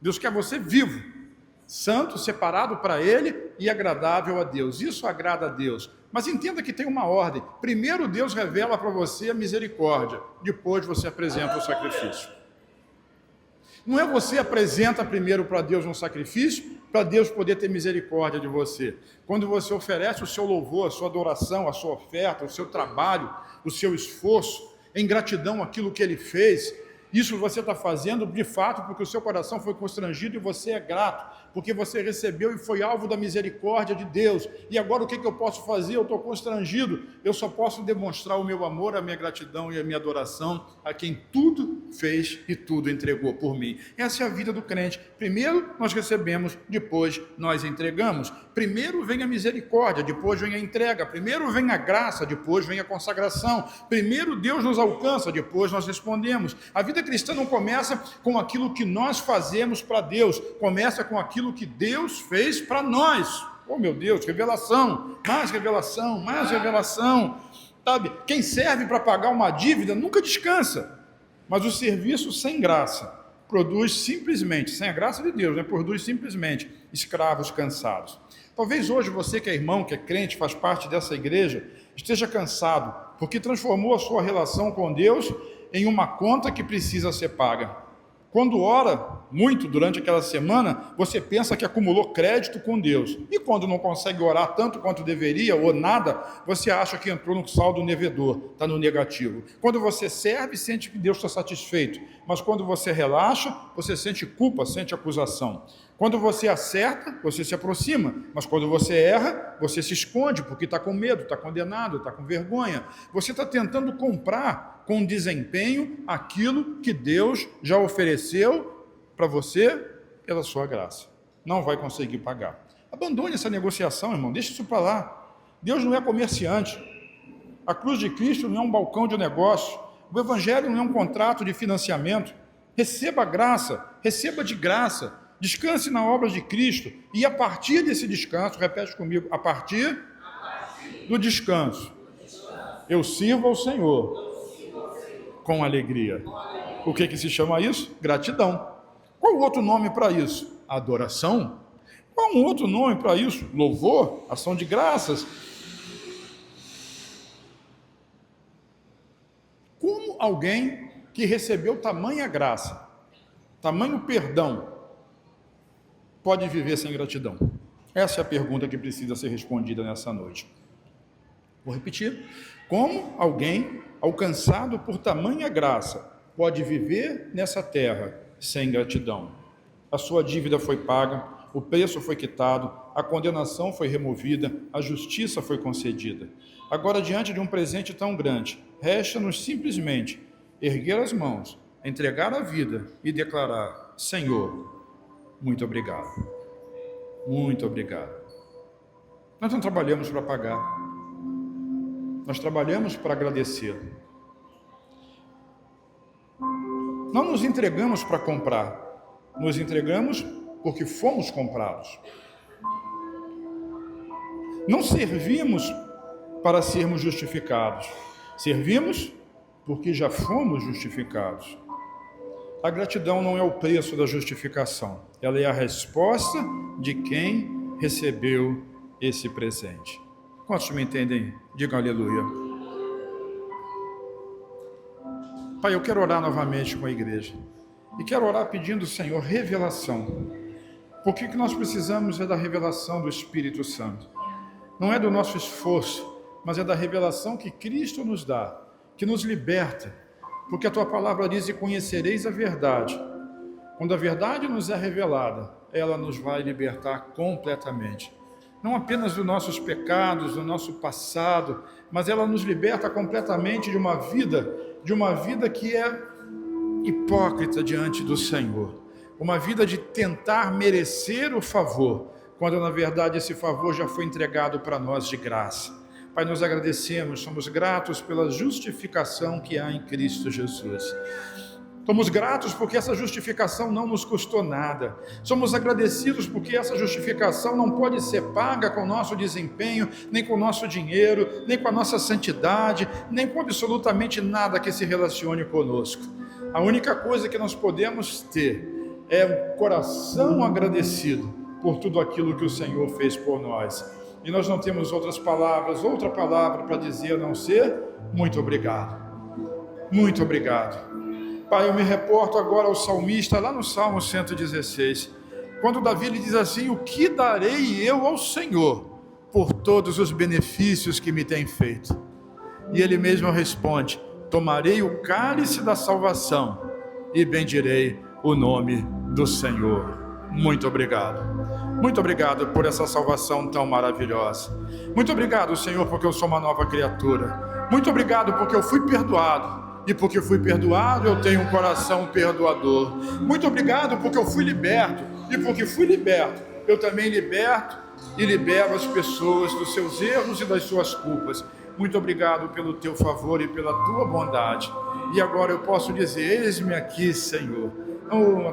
S1: Deus quer você vivo, santo, separado para Ele e agradável a Deus. Isso agrada a Deus. Mas entenda que tem uma ordem. Primeiro Deus revela para você a misericórdia. Depois você apresenta o sacrifício. Não é você apresenta primeiro para Deus um sacrifício, para Deus poder ter misericórdia de você. Quando você oferece o seu louvor, a sua adoração, a sua oferta, o seu trabalho, o seu esforço, em gratidão àquilo que Ele fez, isso você está fazendo de fato porque o seu coração foi constrangido e você é grato, porque você recebeu e foi alvo da misericórdia de Deus. E agora o que eu posso fazer? Eu estou constrangido, eu só posso demonstrar o meu amor, a minha gratidão e a minha adoração a quem tudo fez e tudo entregou por mim. Essa é a vida do crente. Primeiro nós recebemos, depois nós entregamos. Primeiro vem a misericórdia, depois vem a entrega. Primeiro vem a graça, depois vem a consagração. Primeiro Deus nos alcança, depois nós respondemos. A vida cristã não começa com aquilo que nós fazemos para Deus, começa com aquilo que Deus fez para nós. Oh, meu Deus, revelação, mais revelação, mais revelação. Sabe, quem serve para pagar uma dívida nunca descansa, mas o serviço sem graça produz simplesmente, sem a graça de Deus, né, produz simplesmente escravos cansados. Talvez hoje você que é irmão, que é crente, faz parte dessa igreja, esteja cansado, porque transformou a sua relação com Deus em uma conta que precisa ser paga. Quando ora muito durante aquela semana, você pensa que acumulou crédito com Deus. E quando não consegue orar tanto quanto deveria, ou nada, você acha que entrou no saldo devedor, está no negativo. Quando você serve, sente que Deus está satisfeito. Mas quando você relaxa, você sente culpa, sente acusação. Quando você acerta, você se aproxima. Mas quando você erra, você se esconde, porque está com medo, está condenado, está com vergonha. Você está tentando comprar com desempenho aquilo que Deus já ofereceu para você pela sua graça. Não vai conseguir pagar. Abandone essa negociação, irmão, deixe isso para lá. Deus não é comerciante. A cruz de Cristo não é um balcão de negócio. O Evangelho não é um contrato de financiamento. Receba a graça, receba de graça. Descanse na obra de Cristo. E a partir desse descanso, repete comigo, a partir do descanso, eu sirvo ao Senhor com alegria. O que se chama isso? Gratidão. Qual o outro nome para isso? Adoração. Qual um outro nome para isso? Louvor, ação de graças. Como alguém que recebeu tamanha graça, tamanho perdão, pode viver sem gratidão? Essa é a pergunta que precisa ser respondida nessa noite. Vou repetir. Como alguém alcançado por tamanha graça pode viver nessa terra sem gratidão? A sua dívida foi paga, o preço foi quitado, a condenação foi removida, a justiça foi concedida. Agora, diante de um presente tão grande, resta-nos simplesmente erguer as mãos, entregar a vida e declarar: Senhor, muito obrigado. Muito obrigado. Nós não trabalhamos para pagar. Nós trabalhamos para agradecer. Não nos entregamos para comprar. Nos entregamos porque fomos comprados. Não servimos para sermos justificados. Servimos porque já fomos justificados. A gratidão não é o preço da justificação. Ela é a resposta de quem recebeu esse presente. Quantos me entendem? Digam aleluia. Pai, eu quero orar novamente com a igreja. E quero orar pedindo, Senhor, revelação. Porque o que nós precisamos é da revelação do Espírito Santo. Não é do nosso esforço, mas é da revelação que Cristo nos dá, que nos liberta. Porque a Tua palavra diz: e conhecereis a verdade. Quando a verdade nos é revelada, ela nos vai libertar completamente. Não apenas dos nossos pecados, do nosso passado, mas ela nos liberta completamente de uma vida que é hipócrita diante do Senhor. Uma vida de tentar merecer o favor, quando na verdade esse favor já foi entregado para nós de graça. Pai, nós agradecemos, somos gratos pela justificação que há em Cristo Jesus. Somos gratos porque essa justificação não nos custou nada. Somos agradecidos porque essa justificação não pode ser paga com o nosso desempenho, nem com o nosso dinheiro, nem com a nossa santidade, nem com absolutamente nada que se relacione conosco. A única coisa que nós podemos ter é um coração agradecido por tudo aquilo que o Senhor fez por nós. E nós não temos outra palavra para dizer a não ser muito obrigado. Muito obrigado. Pai, eu me reporto agora ao salmista, lá no Salmo 116, quando Davi lhe diz assim: o que darei eu ao Senhor por todos os benefícios que me tem feito? E ele mesmo responde: tomarei o cálice da salvação e bendirei o nome do Senhor. Muito obrigado. Muito obrigado por essa salvação tão maravilhosa. Muito obrigado, Senhor, porque eu sou uma nova criatura. Muito obrigado porque eu fui perdoado. E porque fui perdoado, eu tenho um coração perdoador. Muito obrigado porque eu fui liberto. E porque fui liberto, eu também liberto e libero as pessoas dos seus erros e das suas culpas. Muito obrigado pelo teu favor e pela tua bondade. E agora eu posso dizer: eis-me aqui, Senhor.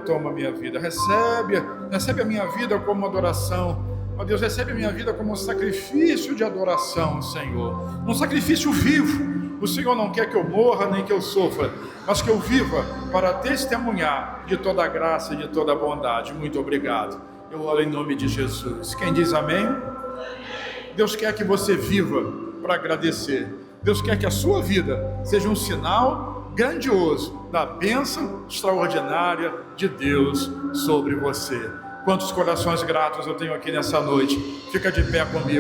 S1: Toma a minha vida, recebe a minha vida como adoração. Ó Deus, recebe a minha vida como um sacrifício de adoração, Senhor. Um sacrifício vivo. O Senhor não quer que eu morra nem que eu sofra, mas que eu viva para testemunhar de toda a graça e de toda a bondade. Muito obrigado. Eu oro em nome de Jesus. Quem diz amém? Deus quer que você viva para agradecer. Deus quer que a sua vida seja um sinal grandioso da bênção extraordinária de Deus sobre você. Quantos corações gratos eu tenho aqui nessa noite. Fica de pé comigo.